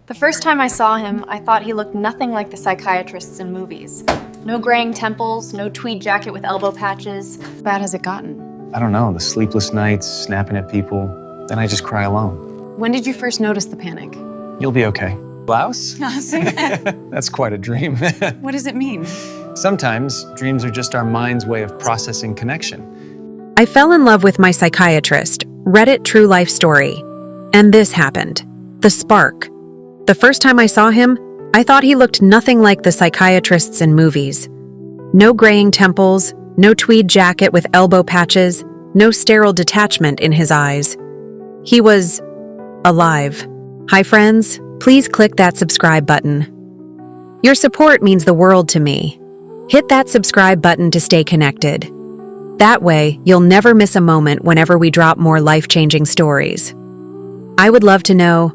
The first time I saw him, I thought he looked nothing like the psychiatrists in movies. No graying temples, no tweed jacket with elbow patches. How bad has it gotten? I don't know, the sleepless nights, snapping at people, then I just cry alone. When did you first notice the panic? You'll be okay. Blouse? That's quite a dream. What does it mean? Sometimes dreams are just our mind's way of processing connection. I fell in love with my psychiatrist, read it True Life Story, and this happened. The spark. The first time I saw him, I thought he looked nothing like the psychiatrists in movies. No graying temples, no tweed jacket with elbow patches, no sterile detachment in his eyes. He was alive. Hi friends, please click that subscribe button. Your support means the world to me. Hit that subscribe button to stay connected. That way, you'll never miss a moment whenever we drop more life-changing stories. I would love to know,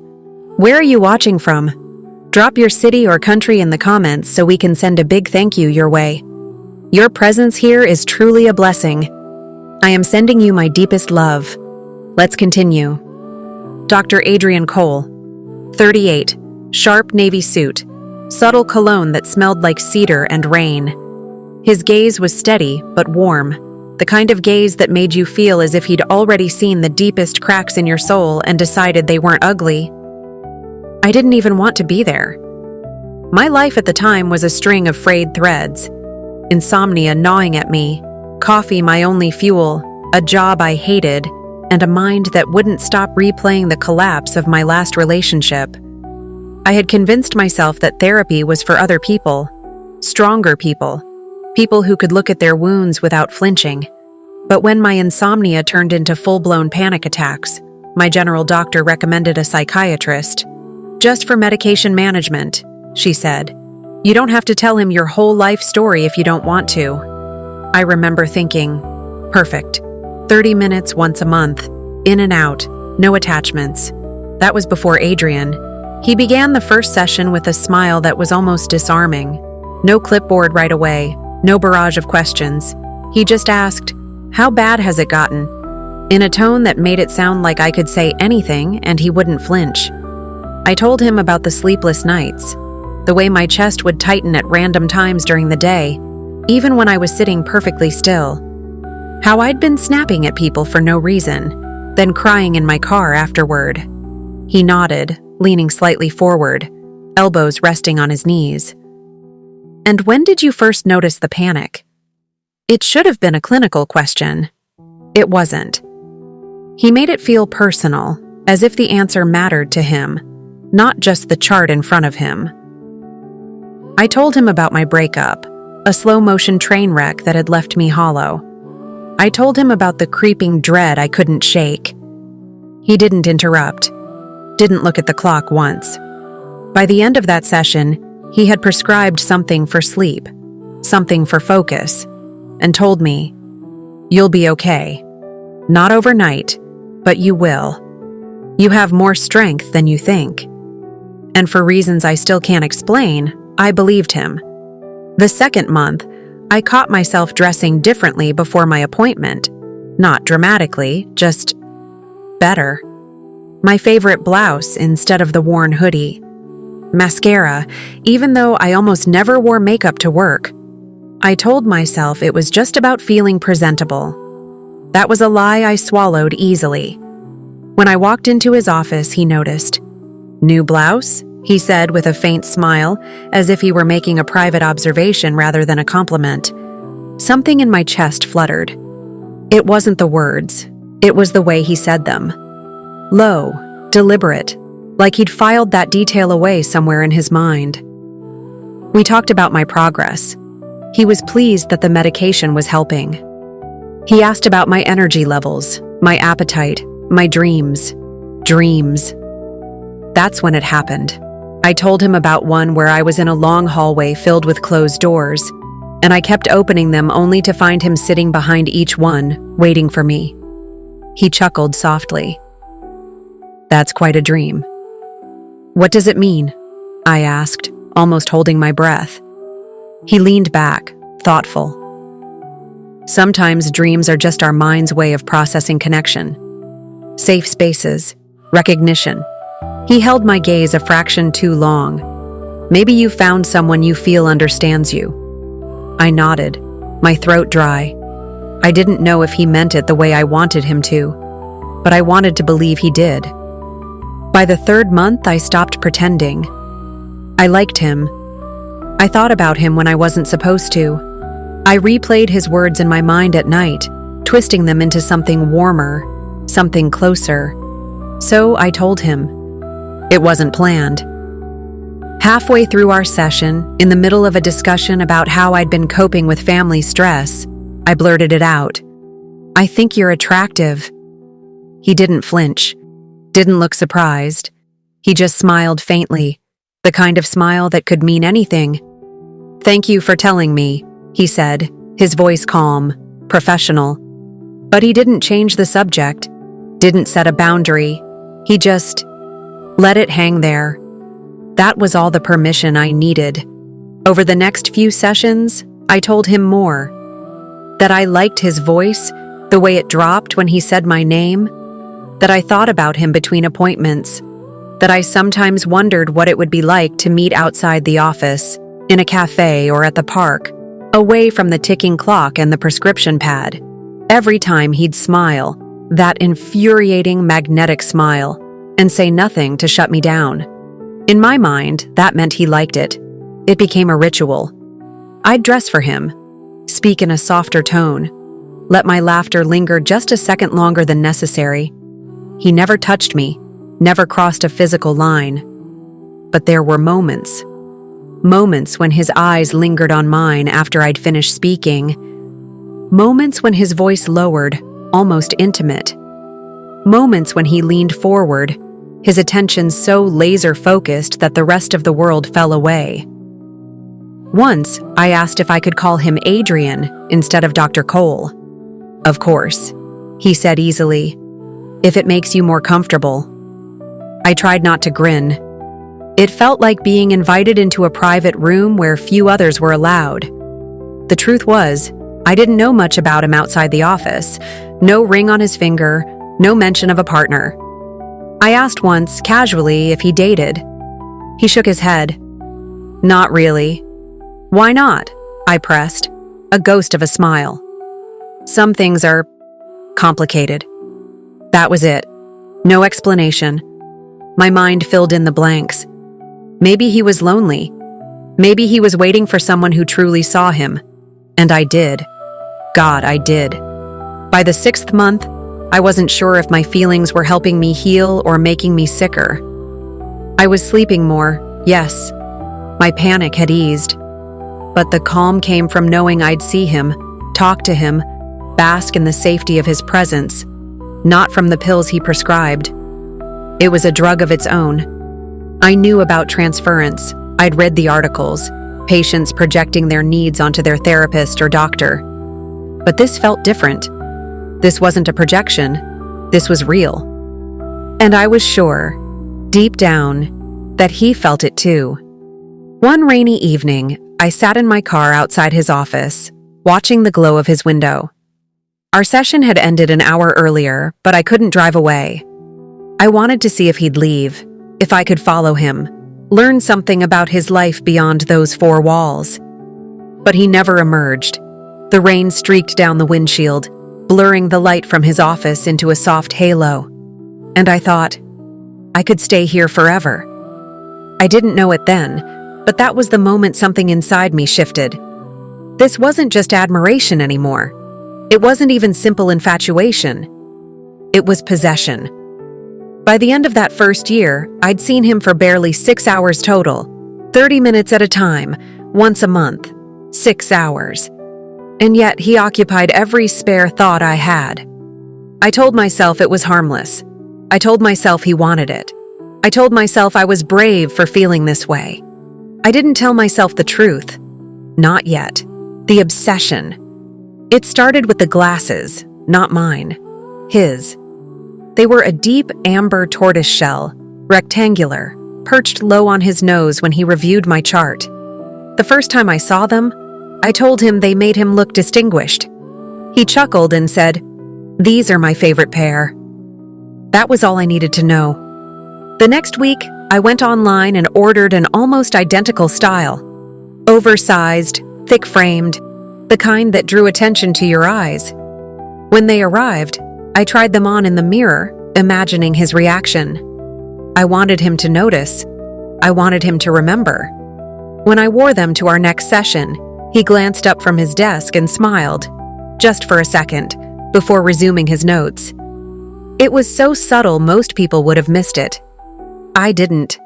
where are you watching from? Drop your city or country in the comments so we can send a big thank you your way. Your presence here is truly a blessing. I am sending you my deepest love. Let's continue. Dr. Adrian Cole, 38, sharp navy suit, subtle cologne that smelled like cedar and rain. His gaze was steady but warm, the kind of gaze that made you feel as if he'd already seen the deepest cracks in your soul and decided they weren't ugly. I didn't even want to be there. My life at the time was a string of frayed threads. Insomnia gnawing at me, coffee my only fuel, a job I hated, and a mind that wouldn't stop replaying the collapse of my last relationship. I had convinced myself that therapy was for other people, stronger people who could look at their wounds without flinching. But when my insomnia turned into full-blown panic attacks, my general doctor recommended a psychiatrist. Just for medication management, she said. You don't have to tell him your whole life story if you don't want to. I remember thinking, perfect. 30 minutes once a month, in and out, no attachments. That was before Adrian. He began the first session with a smile that was almost disarming. No clipboard right away, no barrage of questions. He just asked, "How bad has it gotten?" in a tone that made it sound like I could say anything and he wouldn't flinch. I told him about the sleepless nights, the way my chest would tighten at random times during the day, even when I was sitting perfectly still. How I'd been snapping at people for no reason, then crying in my car afterward. He nodded, leaning slightly forward, elbows resting on his knees. And when did you first notice the panic? It should have been a clinical question. It wasn't. He made it feel personal, as if the answer mattered to him, not just the chart in front of him. I told him about my breakup, a slow-motion train wreck that had left me hollow. I told him about the creeping dread I couldn't shake. He didn't interrupt, didn't look at the clock once. By the end of that session, he had prescribed something for sleep, something for focus, and told me, "You'll be okay. Not overnight, but you will. You have more strength than you think." And for reasons I still can't explain, I believed him. The second month, I caught myself dressing differently before my appointment. Not dramatically, just better. My favorite blouse instead of the worn hoodie. Mascara, even though I almost never wore makeup to work. I told myself it was just about feeling presentable. That was a lie I swallowed easily. When I walked into his office, he noticed. "New blouse?" he said with a faint smile, as if he were making a private observation rather than a compliment. Something in my chest fluttered. It wasn't the words. It was the way he said them. Low, deliberate, like he'd filed that detail away somewhere in his mind. We talked about my progress. He was pleased that the medication was helping. He asked about my energy levels, my appetite, my dreams. Dreams. That's when it happened. I told him about one where I was in a long hallway filled with closed doors, and I kept opening them only to find him sitting behind each one, waiting for me. He chuckled softly. "That's quite a dream." "What does it mean?" I asked, almost holding my breath. He leaned back, thoughtful. "Sometimes dreams are just our mind's way of processing connection. Safe spaces, recognition, He held my gaze a fraction too long. "Maybe you found someone you feel understands you." I nodded, my throat dry. I didn't know if he meant it the way I wanted him to, but I wanted to believe he did. By the 3rd month, I stopped pretending. I liked him. I thought about him when I wasn't supposed to. I replayed his words in my mind at night, twisting them into something warmer, something closer. So I told him. It wasn't planned. Halfway through our session, in the middle of a discussion about how I'd been coping with family stress, I blurted it out. "I think you're attractive." He didn't flinch, didn't look surprised. He just smiled faintly, the kind of smile that could mean anything. "Thank you for telling me," he said, his voice calm, professional. But he didn't change the subject, didn't set a boundary. He just let it hang there. That was all the permission I needed. Over the next few sessions, I told him more. That I liked his voice, the way it dropped when he said my name. That I thought about him between appointments. That I sometimes wondered what it would be like to meet outside the office, in a cafe or at the park, away from the ticking clock and the prescription pad. Every time he'd smile, that infuriating magnetic smile, and say nothing to shut me down. In my mind, that meant he liked it. It became a ritual. I'd dress for him, speak in a softer tone, let my laughter linger just a second longer than necessary. He never touched me, never crossed a physical line. But there were moments when his eyes lingered on mine after I'd finished speaking. Moments when his voice lowered, almost intimate. Moments when he leaned forward, his attention so laser-focused that the rest of the world fell away. Once, I asked if I could call him Adrian instead of Dr. Cole. "Of course," he said easily, "if it makes you more comfortable." I tried not to grin. It felt like being invited into a private room where few others were allowed. The truth was, I didn't know much about him outside the office. No ring on his finger, no mention of a partner. I asked once, casually, if he dated. He shook his head. "Not really." "Why not?" I pressed, a ghost of a smile. "Some things are complicated." That was it. No explanation. My mind filled in the blanks. Maybe he was lonely. Maybe he was waiting for someone who truly saw him. And I did. God, I did. By the 6th month, I wasn't sure if my feelings were helping me heal or making me sicker. I was sleeping more, yes. My panic had eased. But the calm came from knowing I'd see him, talk to him, bask in the safety of his presence, not from the pills he prescribed. It was a drug of its own. I knew about transference. I'd read the articles, patients projecting their needs onto their therapist or doctor. But this felt different. This wasn't a projection. This was real. And I was sure, deep down, that he felt it too. One rainy evening, I sat in my car outside his office, watching the glow of his window. Our session had ended an hour earlier, but I couldn't drive away. I wanted to see if he'd leave, if I could follow him, learn something about his life beyond those 4 walls. But he never emerged. The rain streaked down the windshield, blurring the light from his office into a soft halo. And I thought, I could stay here forever. I didn't know it then, but that was the moment something inside me shifted. This wasn't just admiration anymore. It wasn't even simple infatuation. It was possession. By the end of that first year, I'd seen him for barely 6 hours total, 30 minutes at a time, once a month, 6 hours. And yet he occupied every spare thought I had. I told myself it was harmless. I told myself he wanted it. I told myself I was brave for feeling this way. I didn't tell myself the truth. Not yet. The obsession. It started with the glasses, not mine. His. They were a deep amber tortoise shell, rectangular, perched low on his nose when he reviewed my chart. The first time I saw them, I told him they made him look distinguished. He chuckled and said, "These are my favorite pair." That was all I needed to know. The next week, I went online and ordered an almost identical style. Oversized, thick-framed, the kind that drew attention to your eyes. When they arrived, I tried them on in the mirror, imagining his reaction. I wanted him to notice. I wanted him to remember. When I wore them to our next session, he glanced up from his desk and smiled, just for a second, before resuming his notes. It was so subtle most people would have missed it. I didn't.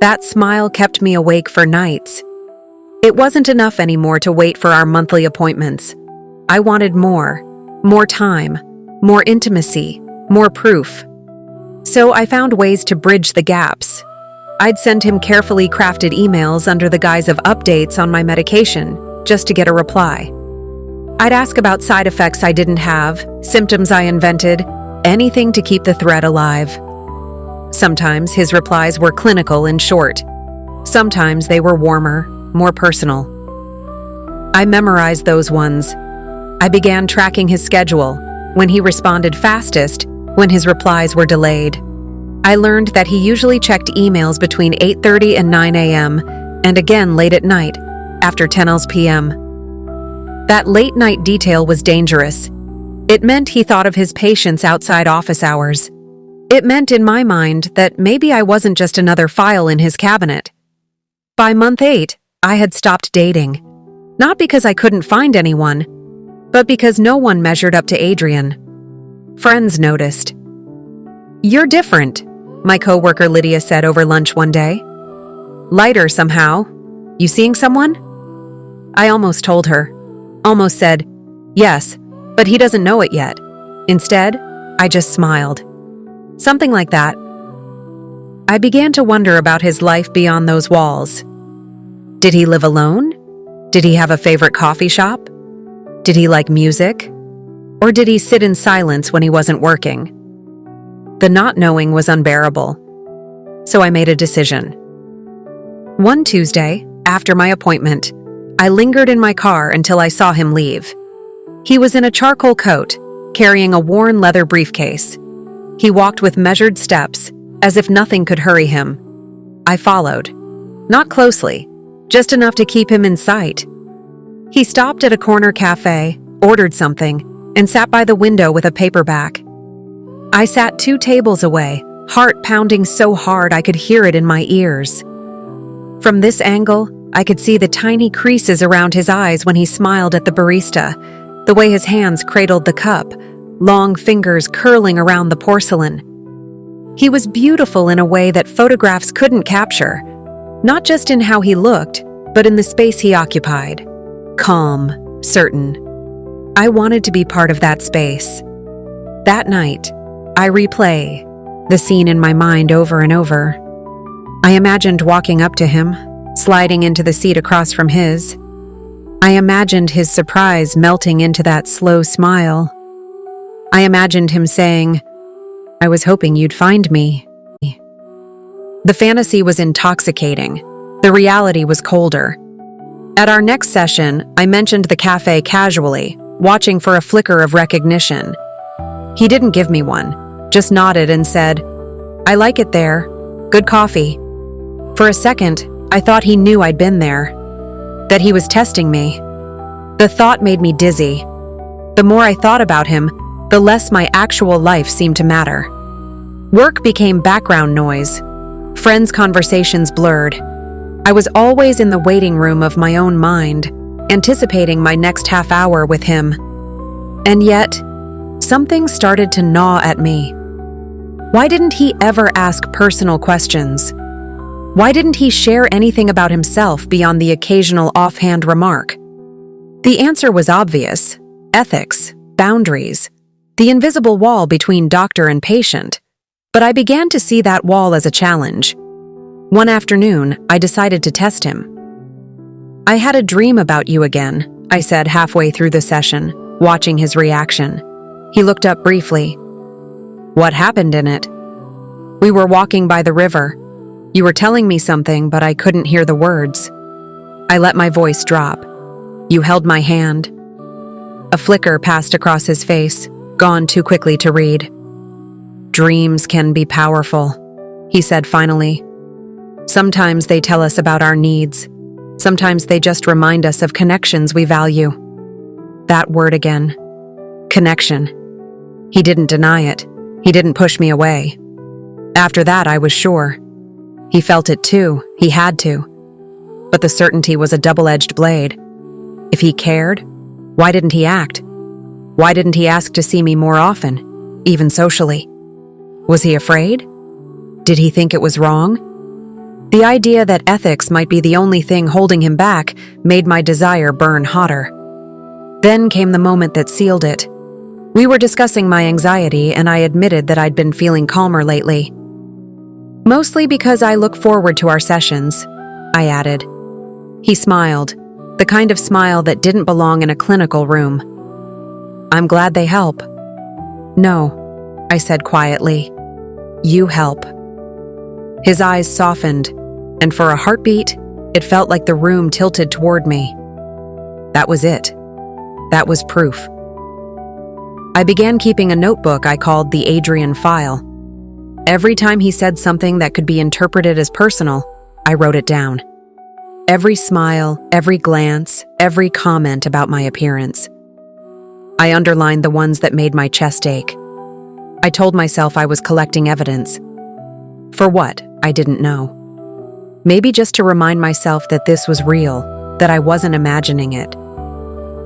That smile kept me awake for nights. It wasn't enough anymore to wait for our monthly appointments. I wanted more time, more intimacy, more proof. So I found ways to bridge the gaps. I'd send him carefully crafted emails under the guise of updates on my medication, just to get a reply. I'd ask about side effects I didn't have, symptoms I invented, anything to keep the thread alive. Sometimes his replies were clinical and short. Sometimes they were warmer, more personal. I memorized those ones. I began tracking his schedule, when he responded fastest, when his replies were delayed. I learned that he usually checked emails between 8:30 and 9 a.m., and again late at night, after 10 p.m. That late-night detail was dangerous. It meant he thought of his patients outside office hours. It meant in my mind that maybe I wasn't just another file in his cabinet. By month 8, I had stopped dating. Not because I couldn't find anyone, but because no one measured up to Adrian. Friends noticed. "You're different," my coworker Lydia said over lunch one day. "Lighter somehow. You seeing someone?" I almost told her. Almost said, "Yes, but he doesn't know it yet." Instead, I just smiled. Something like that. I began to wonder about his life beyond those walls. Did he live alone? Did he have a favorite coffee shop? Did he like music? Or did he sit in silence when he wasn't working? The not knowing was unbearable. So I made a decision. One Tuesday, after my appointment, I lingered in my car until I saw him leave. He was in a charcoal coat, carrying a worn leather briefcase. He walked with measured steps, as if nothing could hurry him. I followed. Not closely, just enough to keep him in sight. He stopped at a corner cafe, ordered something, and sat by the window with a paperback. I sat 2 tables away, heart pounding so hard I could hear it in my ears. From this angle, I could see the tiny creases around his eyes when he smiled at the barista, the way his hands cradled the cup, long fingers curling around the porcelain. He was beautiful in a way that photographs couldn't capture, not just in how he looked, but in the space he occupied. Calm, certain. I wanted to be part of that space. That night, I replay the scene in my mind over and over. I imagined walking up to him, sliding into the seat across from his. I imagined his surprise melting into that slow smile. I imagined him saying, "I was hoping you'd find me." The fantasy was intoxicating. The reality was colder. At our next session, I mentioned the cafe casually, watching for a flicker of recognition. He didn't give me one, just nodded and said, "I like it there. Good coffee." For a second, I thought he knew I'd been there, that he was testing me. The thought made me dizzy. The more I thought about him, the less my actual life seemed to matter. Work became background noise. Friends' conversations blurred. I was always in the waiting room of my own mind, anticipating my next half hour with him. And yet, something started to gnaw at me. Why didn't he ever ask personal questions? Why didn't he share anything about himself beyond the occasional offhand remark? The answer was obvious: ethics, boundaries, the invisible wall between doctor and patient. But I began to see that wall as a challenge. One afternoon, I decided to test him. "I had a dream about you again," I said halfway through the session, watching his reaction. He looked up briefly. "What happened in it?" "We were walking by the river. You were telling me something, but I couldn't hear the words." I let my voice drop. "You held my hand." A flicker passed across his face, gone too quickly to read. "Dreams can be powerful," he said finally. Sometimes they tell us about our needs. Sometimes they just remind us of connections we value. That word again. Connection. He didn't deny it. He didn't push me away. After that, I was sure. He felt it too. He had to. But the certainty was a double-edged blade. If he cared, why didn't he act? Why didn't he ask to see me more often, even socially? Was he afraid? Did he think it was wrong? The idea that ethics might be the only thing holding him back made my desire burn hotter. Then came the moment that sealed it. We were discussing my anxiety, and I admitted that I'd been feeling calmer lately. Mostly because I look forward to our sessions, I added. He smiled, the kind of smile that didn't belong in a clinical room. I'm glad they help. No, I said quietly. You help. His eyes softened, and for a heartbeat, it felt like the room tilted toward me. That was it. That was proof. I began keeping a notebook I called the Adrian file. Every time he said something that could be interpreted as personal, I wrote it down. Every smile, every glance, every comment about my appearance. I underlined the ones that made my chest ache. I told myself I was collecting evidence. For what? I didn't know. Maybe just to remind myself that this was real, that I wasn't imagining it.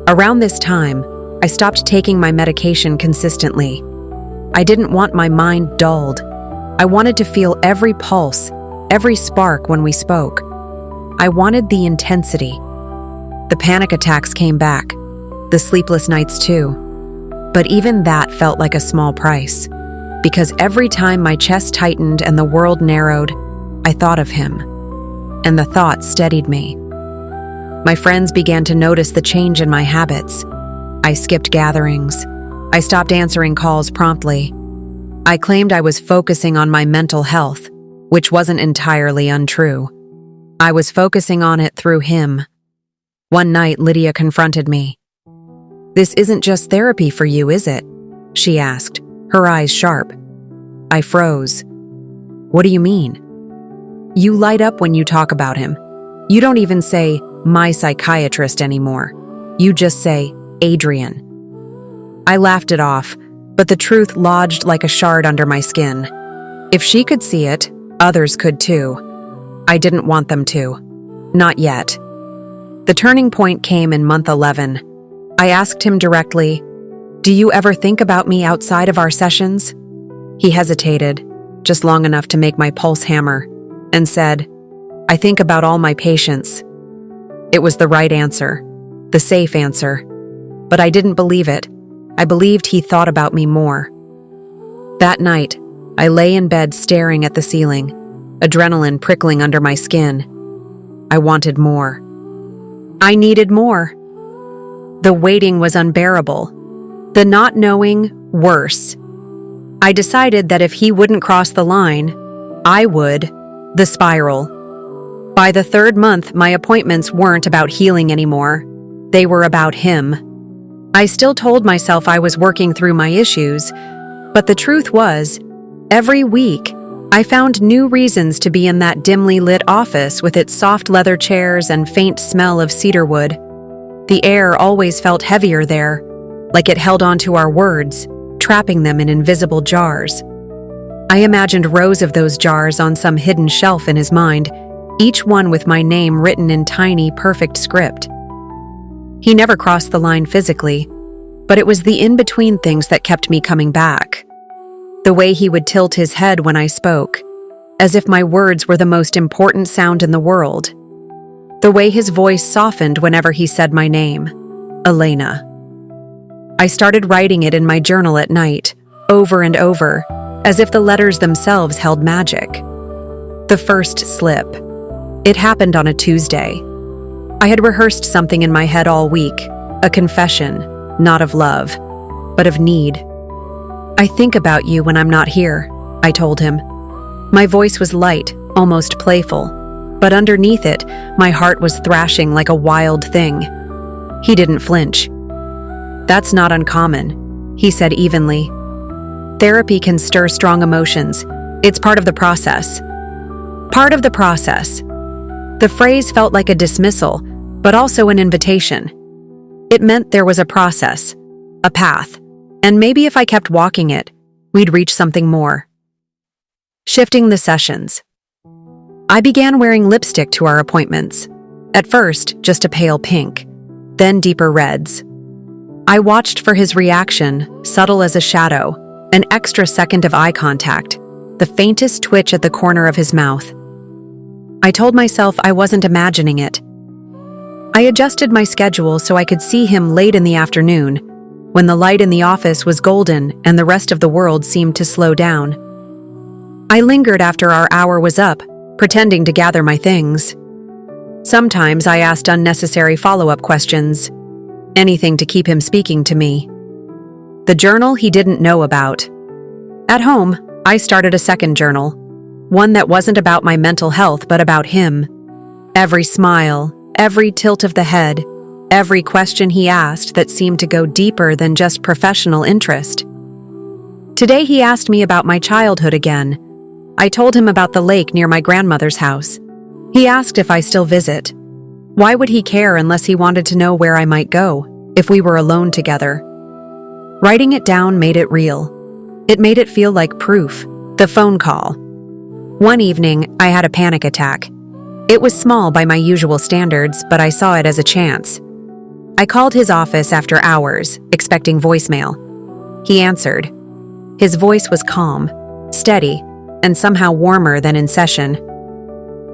Around this time, I stopped taking my medication consistently. I didn't want my mind dulled. I wanted to feel every pulse, every spark when we spoke. I wanted the intensity. The panic attacks came back, the sleepless nights too. But even that felt like a small price, because every time my chest tightened and the world narrowed, I thought of him, and the thought steadied me. My friends began to notice the change in my habits. I skipped gatherings. I stopped answering calls promptly. I claimed I was focusing on my mental health, which wasn't entirely untrue. I was focusing on it through him. One night, Lydia confronted me. This isn't just therapy for you, is it? She asked, her eyes sharp. I froze. What do you mean? You light up when you talk about him. You don't even say, my psychiatrist anymore. You just say, Adrian. I laughed it off, but the truth lodged like a shard under my skin. If she could see it, others could too. I didn't want them to. Not yet. The turning point came in month 11. I asked him directly, do you ever think about me outside of our sessions? He hesitated, just long enough to make my pulse hammer, and said, I think about all my patients. It was the right answer, the safe answer. But I didn't believe it. I believed he thought about me more. That night, I lay in bed staring at the ceiling, adrenaline prickling under my skin. I wanted more. I needed more. The waiting was unbearable. The not knowing, worse. I decided that if he wouldn't cross the line, I would. The spiral. By the third month, my appointments weren't about healing anymore. They were about him. I still told myself I was working through my issues, but the truth was, every week, I found new reasons to be in that dimly lit office with its soft leather chairs and faint smell of cedarwood. The air always felt heavier there, like it held onto our words, trapping them in invisible jars. I imagined rows of those jars on some hidden shelf in his mind, each one with my name written in tiny, perfect script. He never crossed the line physically, but it was the in-between things that kept me coming back. The way he would tilt his head when I spoke, as if my words were the most important sound in the world. The way his voice softened whenever he said my name, Elena. I started writing it in my journal at night, over and over, as if the letters themselves held magic. The first slip. It happened on a Tuesday. I had rehearsed something in my head all week, a confession, not of love, but of need. I think about you when I'm not here, I told him. My voice was light, almost playful, but underneath it, my heart was thrashing like a wild thing. He didn't flinch. That's not uncommon, he said evenly. Therapy can stir strong emotions. It's part of the process. Part of the process. The phrase felt like a dismissal, but also an invitation. It meant there was a process, a path, and maybe if I kept walking it, we'd reach something more. Shifting the sessions. I began wearing lipstick to our appointments. At first, just a pale pink, then deeper reds. I watched for his reaction, subtle as a shadow, an extra second of eye contact, the faintest twitch at the corner of his mouth. I told myself I wasn't imagining it. I adjusted my schedule so I could see him late in the afternoon, when the light in the office was golden and the rest of the world seemed to slow down. I lingered after our hour was up, pretending to gather my things. Sometimes I asked unnecessary follow-up questions, anything to keep him speaking to me. The journal he didn't know about. At home, I started a second journal, one that wasn't about my mental health but about him. Every smile, every tilt of the head, every question he asked that seemed to go deeper than just professional interest. Today he asked me about my childhood again. I told him about the lake near my grandmother's house. He asked if I still visit. Why would he care unless he wanted to know where I might go, if we were alone together? Writing it down made it real. It made it feel like proof, the phone call. One evening, I had a panic attack. It was small by my usual standards, but I saw it as a chance. I called his office after hours, expecting voicemail. He answered. His voice was calm, steady, and somehow warmer than in session.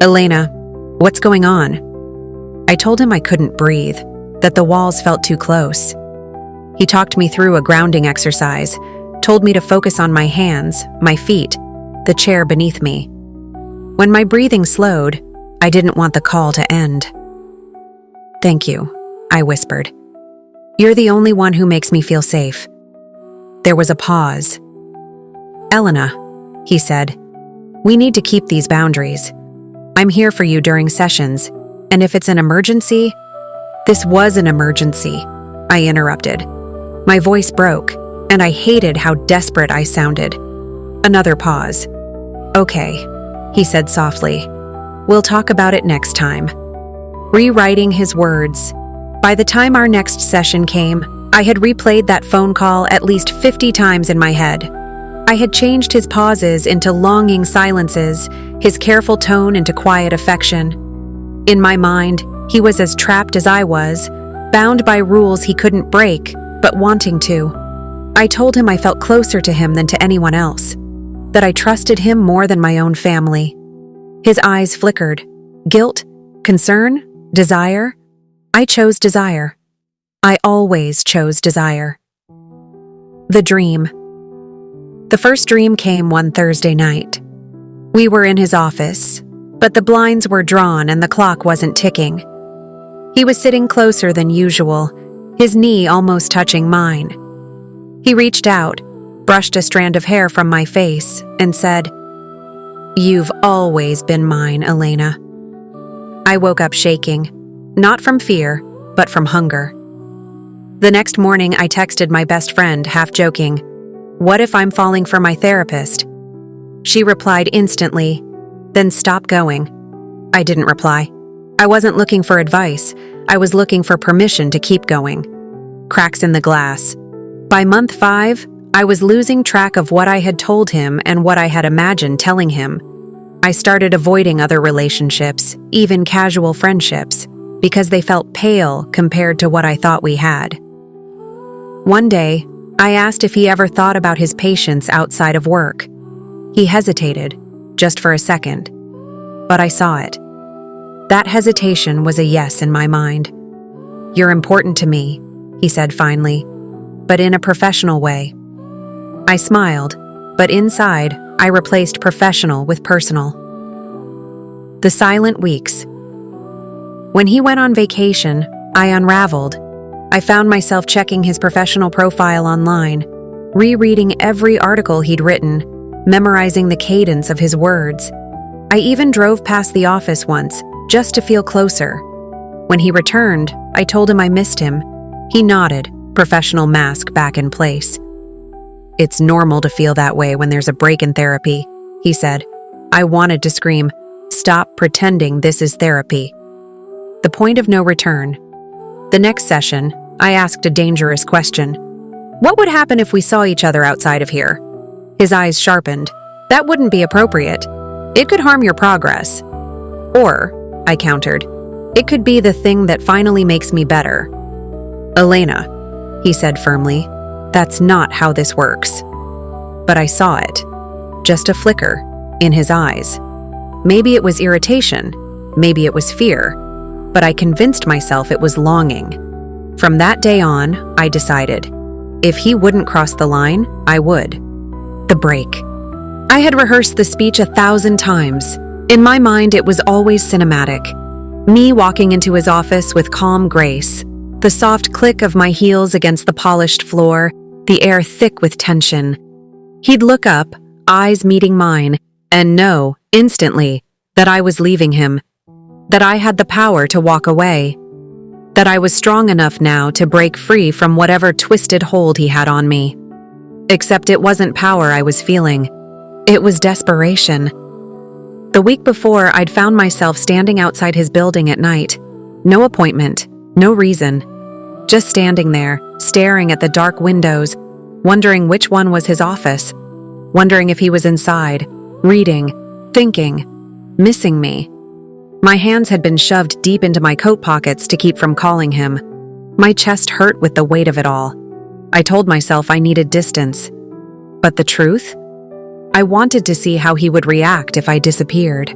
"Elena, what's going on?" I told him I couldn't breathe, that the walls felt too close. He talked me through a grounding exercise, told me to focus on my hands, my feet, the chair beneath me. When my breathing slowed, I didn't want the call to end. "Thank you," I whispered. "You're the only one who makes me feel safe." There was a pause. "Elena," he said, "we need to keep these boundaries. I'm here for you during sessions, and if it's an emergency—" "This was an emergency," I interrupted. My voice broke, and I hated how desperate I sounded. Another pause. "Okay," he said softly. "We'll talk about it next time." Rewriting his words. By the time our next session came, I had replayed that phone call at least 50 times in my head. I had changed his pauses into longing silences, his careful tone into quiet affection. In my mind, he was as trapped as I was, bound by rules he couldn't break, but wanting to. I told him I felt closer to him than to anyone else, that I trusted him more than my own family. His eyes flickered. Guilt? Concern? Desire? I chose desire. I always chose desire. The dream. The first dream came one Thursday night. We were in his office, but the blinds were drawn and the clock wasn't ticking. He was sitting closer than usual, his knee almost touching mine. He reached out, brushed a strand of hair from my face, and said, "You've always been mine, Elena." I woke up shaking, not from fear, but from hunger. The next morning, I texted my best friend, half joking, "What if I'm falling for my therapist?" She replied instantly, "Then stop going." I didn't reply. I wasn't looking for advice. I was looking for permission to keep going. Cracks in the glass. By month 5, I was losing track of what I had told him and what I had imagined telling him. I started avoiding other relationships, even casual friendships, because they felt pale compared to what I thought we had. One day, I asked if he ever thought about his patients outside of work. He hesitated, just for a second, but I saw it. That hesitation was a yes in my mind. "You're important to me," he said finally, but in a professional way. I smiled, but inside, I replaced professional with personal. The silent weeks. When he went on vacation, I unraveled. I found myself checking his professional profile online, rereading every article he'd written, memorizing the cadence of his words. I even drove past the office once, just to feel closer. When he returned, I told him I missed him. He nodded, professional mask back in place. "It's normal to feel that way when there's a break in therapy," he said. I wanted to scream, "Stop pretending this is therapy." The point of no return. The next session, I asked a dangerous question. What would happen if we saw each other outside of here? His eyes sharpened. That wouldn't be appropriate. It could harm your progress. Or, I countered, it could be the thing that finally makes me better. Elena, he said firmly, that's not how this works. But I saw it. Just a flicker in his eyes. Maybe it was irritation, maybe it was fear, but I convinced myself it was longing. From that day on, I decided, if he wouldn't cross the line, I would. The break. I had rehearsed the speech 1,000 times. In my mind, it was always cinematic. Me walking into his office with calm grace, the soft click of my heels against the polished floor, the air thick with tension. He'd look up, eyes meeting mine, and know, instantly, that I was leaving him, that I had the power to walk away, that I was strong enough now to break free from whatever twisted hold he had on me. Except it wasn't power I was feeling. It was desperation. The week before, I'd found myself standing outside his building at night. No appointment, no reason. Just standing there, staring at the dark windows, wondering which one was his office, wondering if he was inside, reading, thinking, missing me. My hands had been shoved deep into my coat pockets to keep from calling him. My chest hurt with the weight of it all. I told myself I needed distance. But the truth? I wanted to see how he would react if I disappeared.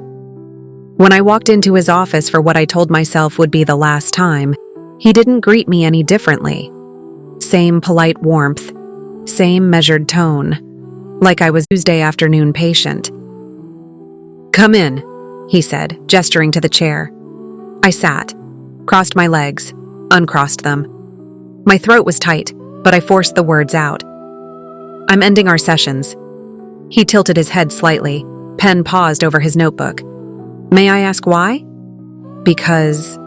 When I walked into his office for what I told myself would be the last time, he didn't greet me any differently. Same polite warmth, same measured tone, like I was a Tuesday afternoon patient. Come in, he said, gesturing to the chair. I sat, crossed my legs, uncrossed them. My throat was tight, but I forced the words out. I'm ending our sessions. He tilted his head slightly, pen paused over his notebook. May I ask why? Because...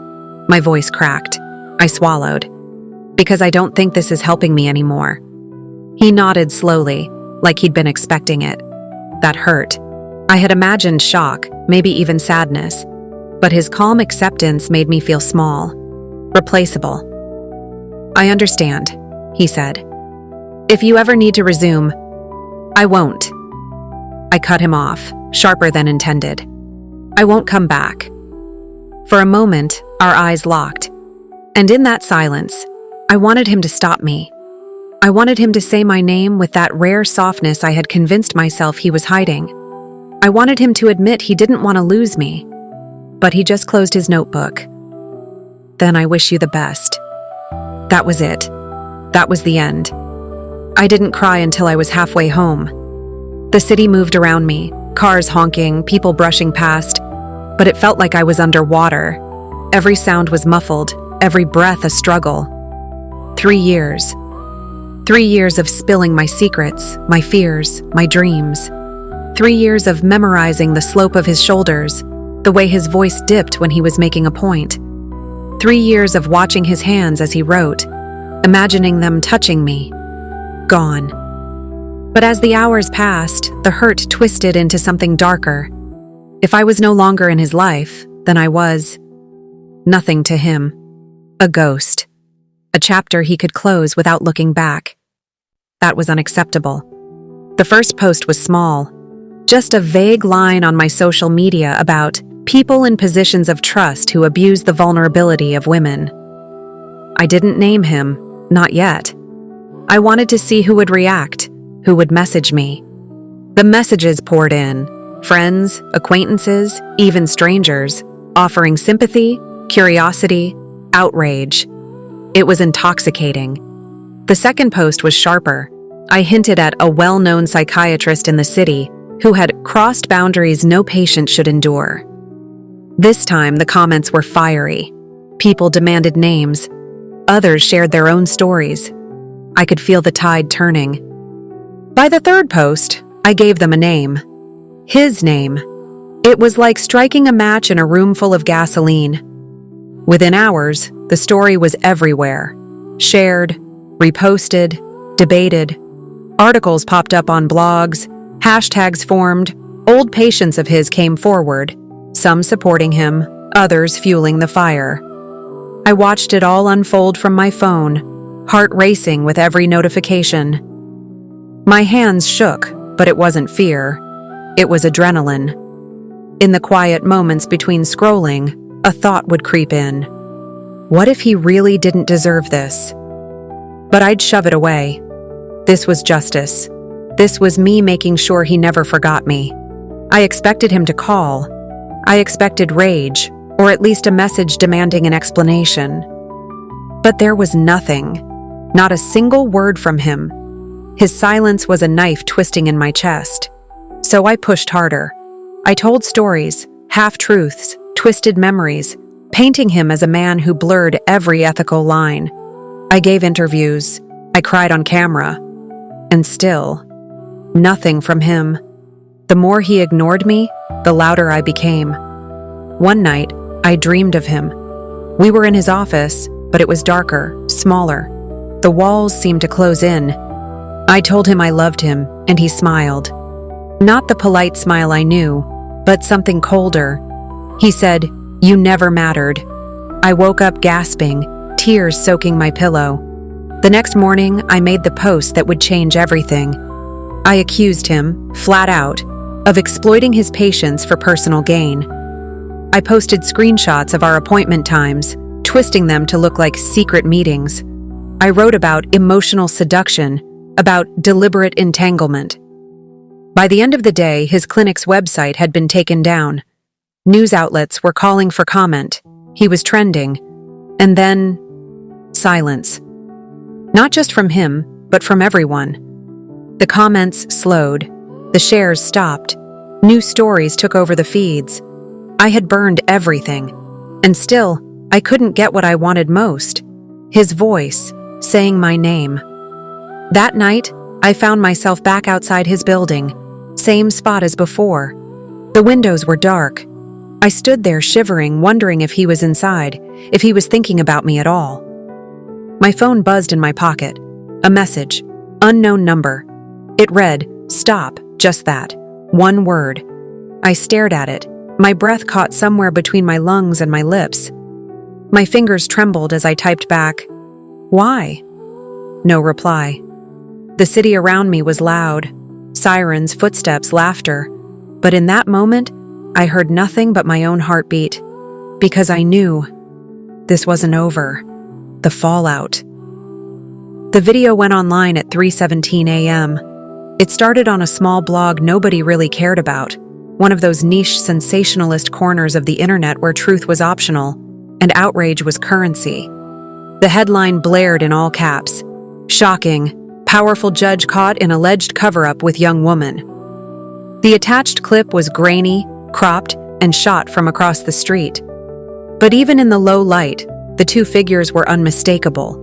My voice cracked. I swallowed. Because I don't think this is helping me anymore. He nodded slowly, like he'd been expecting it. That hurt. I had imagined shock, maybe even sadness, but his calm acceptance made me feel small, replaceable. I understand, he said. If you ever need to resume, I won't. I cut him off, sharper than intended. I won't come back. For a moment, our eyes locked, and in that silence, I wanted him to stop me. I wanted him to say my name with that rare softness I had convinced myself he was hiding. I wanted him to admit he didn't want to lose me, but he just closed his notebook. Then I wish you the best. That was it. That was the end. I didn't cry until I was halfway home. The city moved around me, cars honking, people brushing past, but it felt like I was underwater. Every sound was muffled, every breath a struggle. 3 years. 3 years of spilling my secrets, my fears, my dreams. 3 years of memorizing the slope of his shoulders, the way his voice dipped when he was making a point. 3 years of watching his hands as he wrote, imagining them touching me. Gone. But as the hours passed, the hurt twisted into something darker. If I was no longer in his life, then I was nothing to him. A ghost. A chapter he could close without looking back. That was unacceptable. The first post was small. Just a vague line on my social media about people in positions of trust who abuse the vulnerability of women. I didn't name him, not yet. I wanted to see who would react, who would message me. The messages poured in, friends, acquaintances, even strangers, offering sympathy, curiosity, outrage. It was intoxicating. The second post was sharper. I hinted at a well-known psychiatrist in the city who had crossed boundaries no patient should endure. This time, the comments were fiery. People demanded names. Others shared their own stories. I could feel the tide turning. By the third post, I gave them a name. His name. It was like striking a match in a room full of gasoline. Within hours, the story was everywhere. Shared, reposted, debated. Articles popped up on blogs, hashtags formed, Old patients of his came forward, some supporting him, others fueling the fire. I watched it all unfold from my phone, heart racing with every notification. My hands shook, but it wasn't fear. It was adrenaline. In the quiet moments between scrolling, a thought would creep in. What if he really didn't deserve this? But I'd shove it away. This was justice. This was me making sure he never forgot me. I expected him to call. I expected rage, or at least a message demanding an explanation. But there was nothing. Not a single word from him. His silence was a knife twisting in my chest. So I pushed harder. I told stories, half-truths, twisted memories, painting him as a man who blurred every ethical line. I gave interviews. I cried on camera. And still, nothing from him. The more he ignored me, the louder I became. One night, I dreamed of him. We were in his office, but it was darker, smaller. The walls seemed to close in. I told him I loved him, and he smiled. Not the polite smile I knew, but something colder. He said, "You never mattered." I woke up gasping, tears soaking my pillow. The next morning, I made the post that would change everything. I accused him, flat out, of exploiting his patients for personal gain. I posted screenshots of our appointment times, twisting them to look like secret meetings. I wrote about emotional seduction, about deliberate entanglement. By the end of the day, his clinic's website had been taken down. News outlets were calling for comment. He was trending. And then, silence. Not just from him, but from everyone. The comments slowed. The shares stopped. New stories took over the feeds. I had burned everything. And still, I couldn't get what I wanted most. His voice, saying my name. That night, I found myself back outside his building. Same spot as before. The windows were dark. I stood there shivering, wondering if he was inside, if he was thinking about me at all. My phone buzzed in my pocket. A message. Unknown number. It read, "Stop, just that. One word." I stared at it. My breath caught somewhere between my lungs and my lips. My fingers trembled as I typed back, "Why?" No reply. The city around me was loud. Sirens, footsteps, laughter. But in that moment, I heard nothing but my own heartbeat. Because I knew this wasn't over. The fallout. The video went online at 3:17 a.m. It started on a small blog nobody really cared about, one of those niche sensationalist corners of the internet where truth was optional and outrage was currency. The headline blared in all caps. Shocking. Powerful judge caught in alleged cover-up with young woman. The attached clip was grainy, cropped, and shot from across the street. But even in the low light, the two figures were unmistakable.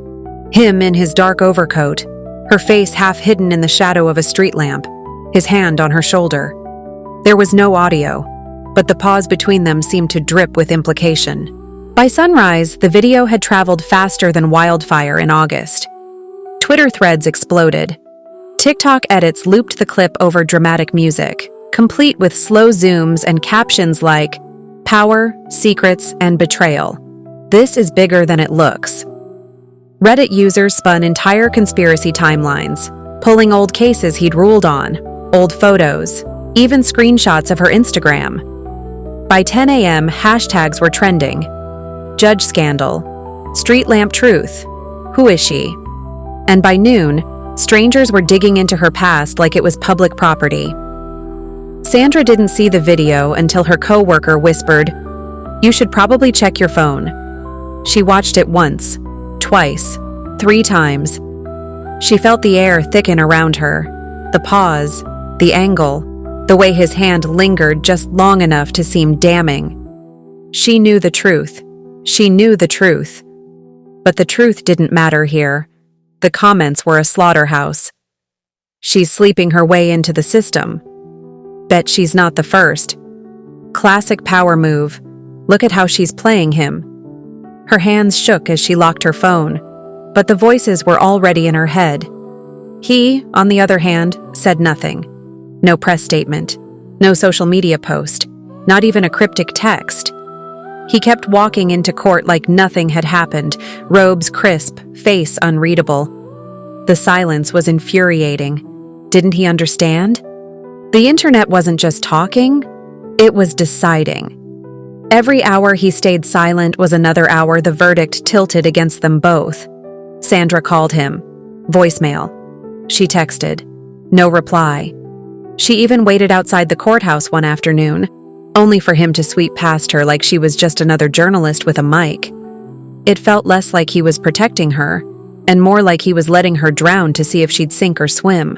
Him in his dark overcoat, her face half hidden in the shadow of a street lamp, his hand on her shoulder. There was no audio, but the pause between them seemed to drip with implication. By sunrise, the video had traveled faster than wildfire in August. Twitter threads exploded. TikTok edits looped the clip over dramatic music, complete with slow zooms and captions like, "Power, secrets, and betrayal. This is bigger than it looks." Reddit users spun entire conspiracy timelines, pulling old cases he'd ruled on, old photos, even screenshots of her Instagram. By 10 a.m., hashtags were trending. Judge scandal, street lamp truth, who is she? And by noon, strangers were digging into her past like it was public property. Sandra didn't see the video until her coworker whispered, "You should probably check your phone." She watched it once, twice, 3 times. She felt the air thicken around her, the pause, the angle, the way his hand lingered just long enough to seem damning. She knew the truth. She knew the truth. But the truth didn't matter here. The comments were a slaughterhouse. She's sleeping her way into the system. Bet she's not the first. Classic power move. Look at how she's playing him. Her hands shook as she locked her phone, but the voices were already in her head. He, on the other hand, said nothing. No press statement. No social media post, not even a cryptic text. He kept walking into court like nothing had happened, robes crisp, face unreadable. The silence was infuriating. Didn't he understand? The internet wasn't just talking, it was deciding. Every hour he stayed silent was another hour the verdict tilted against them both. Sandra called him. Voicemail. She texted. No reply. She even waited outside the courthouse one afternoon, only for him to sweep past her like she was just another journalist with a mic. It felt less like he was protecting her, and more like he was letting her drown to see if she'd sink or swim.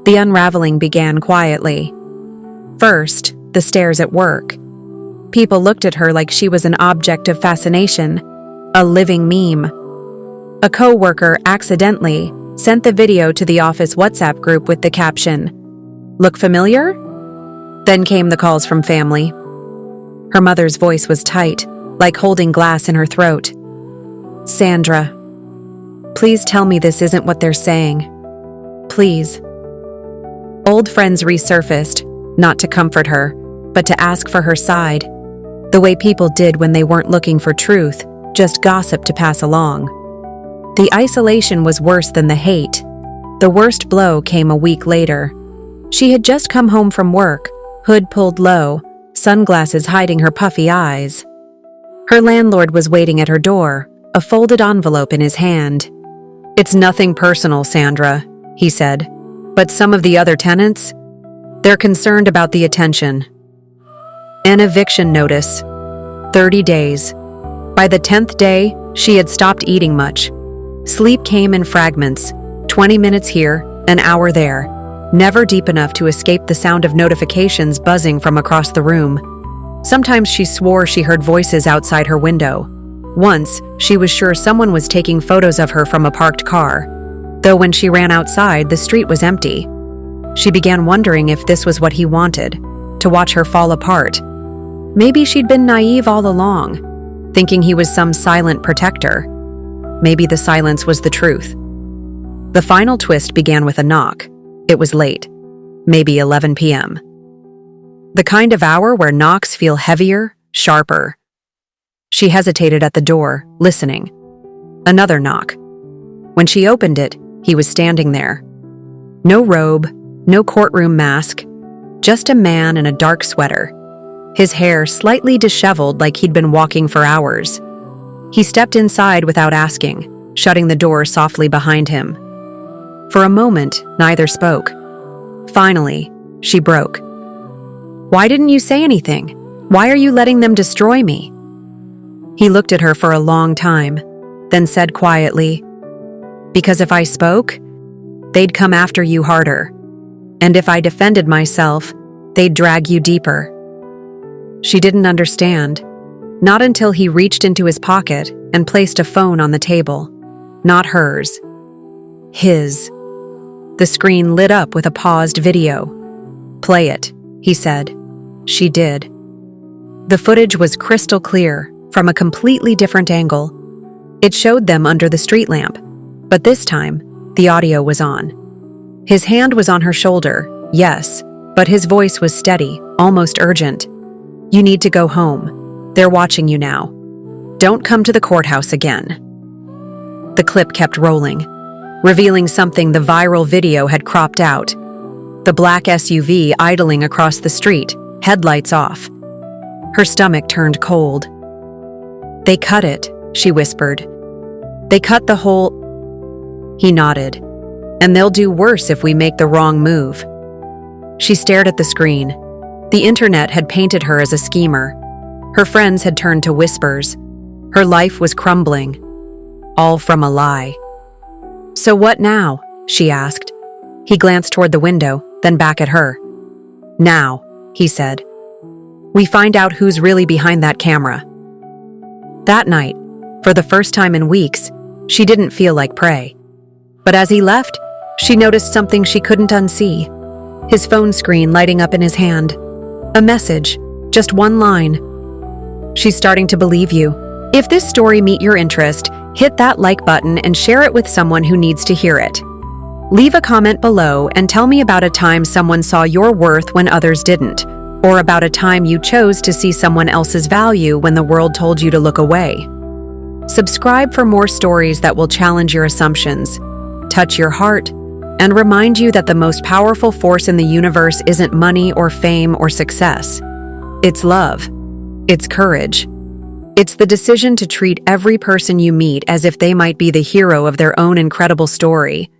The unraveling began quietly. First, the stares at work. People looked at her like she was an object of fascination, a living meme. A co-worker accidentally sent the video to the office WhatsApp group with the caption, "Look familiar?" Then came the calls from family. Her mother's voice was tight, like holding glass in her throat. "Sandra, please tell me this isn't what they're saying. Please." Old friends resurfaced, not to comfort her, but to ask for her side, the way people did when they weren't looking for truth, just gossip to pass along. The isolation was worse than the hate. The worst blow came a week later. She had just come home from work, hood pulled low, sunglasses hiding her puffy eyes. Her landlord was waiting at her door, a folded envelope in his hand. "It's nothing personal, Sandra," he said, "but some of the other tenants, they're concerned about the attention." An eviction notice. 30 days. By the 10th day, she had stopped eating much. Sleep came in fragments, 20 minutes here, an hour there, never deep enough to escape the sound of notifications buzzing from across the room. Sometimes she swore she heard voices outside her window. Once, she was sure someone was taking photos of her from a parked car, though when she ran outside, the street was empty. She began wondering if this was what he wanted, to watch her fall apart. Maybe she'd been naive all along, thinking he was some silent protector. Maybe the silence was the truth. The final twist began with a knock. It was late, maybe 11 p.m. The kind of hour where knocks feel heavier, sharper. She hesitated at the door, listening. Another knock. When she opened it, he was standing there. No robe, no courtroom mask, just a man in a dark sweater. His hair slightly disheveled like he'd been walking for hours. He stepped inside without asking, shutting the door softly behind him. For a moment, neither spoke. Finally, she broke. "Why didn't you say anything? Why are you letting them destroy me?" He looked at her for a long time, then said quietly, "Because if I spoke, they'd come after you harder. And if I defended myself, they'd drag you deeper." She didn't understand, not until he reached into his pocket and placed a phone on the table. Not hers. His. The screen lit up with a paused video. "Play it," he said. She did. The footage was crystal clear, from a completely different angle. It showed them under the street lamp, but this time, the audio was on. His hand was on her shoulder, yes, but his voice was steady, almost urgent. "You need to go home. They're watching you now. Don't come to the courthouse again." The clip kept rolling, revealing something the viral video had cropped out. The black SUV idling across the street, headlights off. Her stomach turned cold. "They cut it," she whispered. "They cut the whole—" He nodded. "And they'll do worse if we make the wrong move." She stared at the screen. The internet had painted her as a schemer. Her friends had turned to whispers. Her life was crumbling. All from a lie. "So what now?" she asked. He glanced toward the window, then back at her. "Now," he said. "We find out who's really behind that camera." That night, for the first time in weeks, she didn't feel like prey. But as he left, she noticed something she couldn't unsee. His phone screen lighting up in his hand. A message, just one line. "She's starting to believe you. If this story meet your interest, hit that like button and share it with someone who needs to hear it." Leave a comment below and tell me about a time someone saw your worth when others didn't, or about a time you chose to see someone else's value when the world told you to look away. Subscribe for more stories that will challenge your assumptions, touch your heart, and remind you that the most powerful force in the universe isn't money or fame or success. It's love. It's courage. It's the decision to treat every person you meet as if they might be the hero of their own incredible story.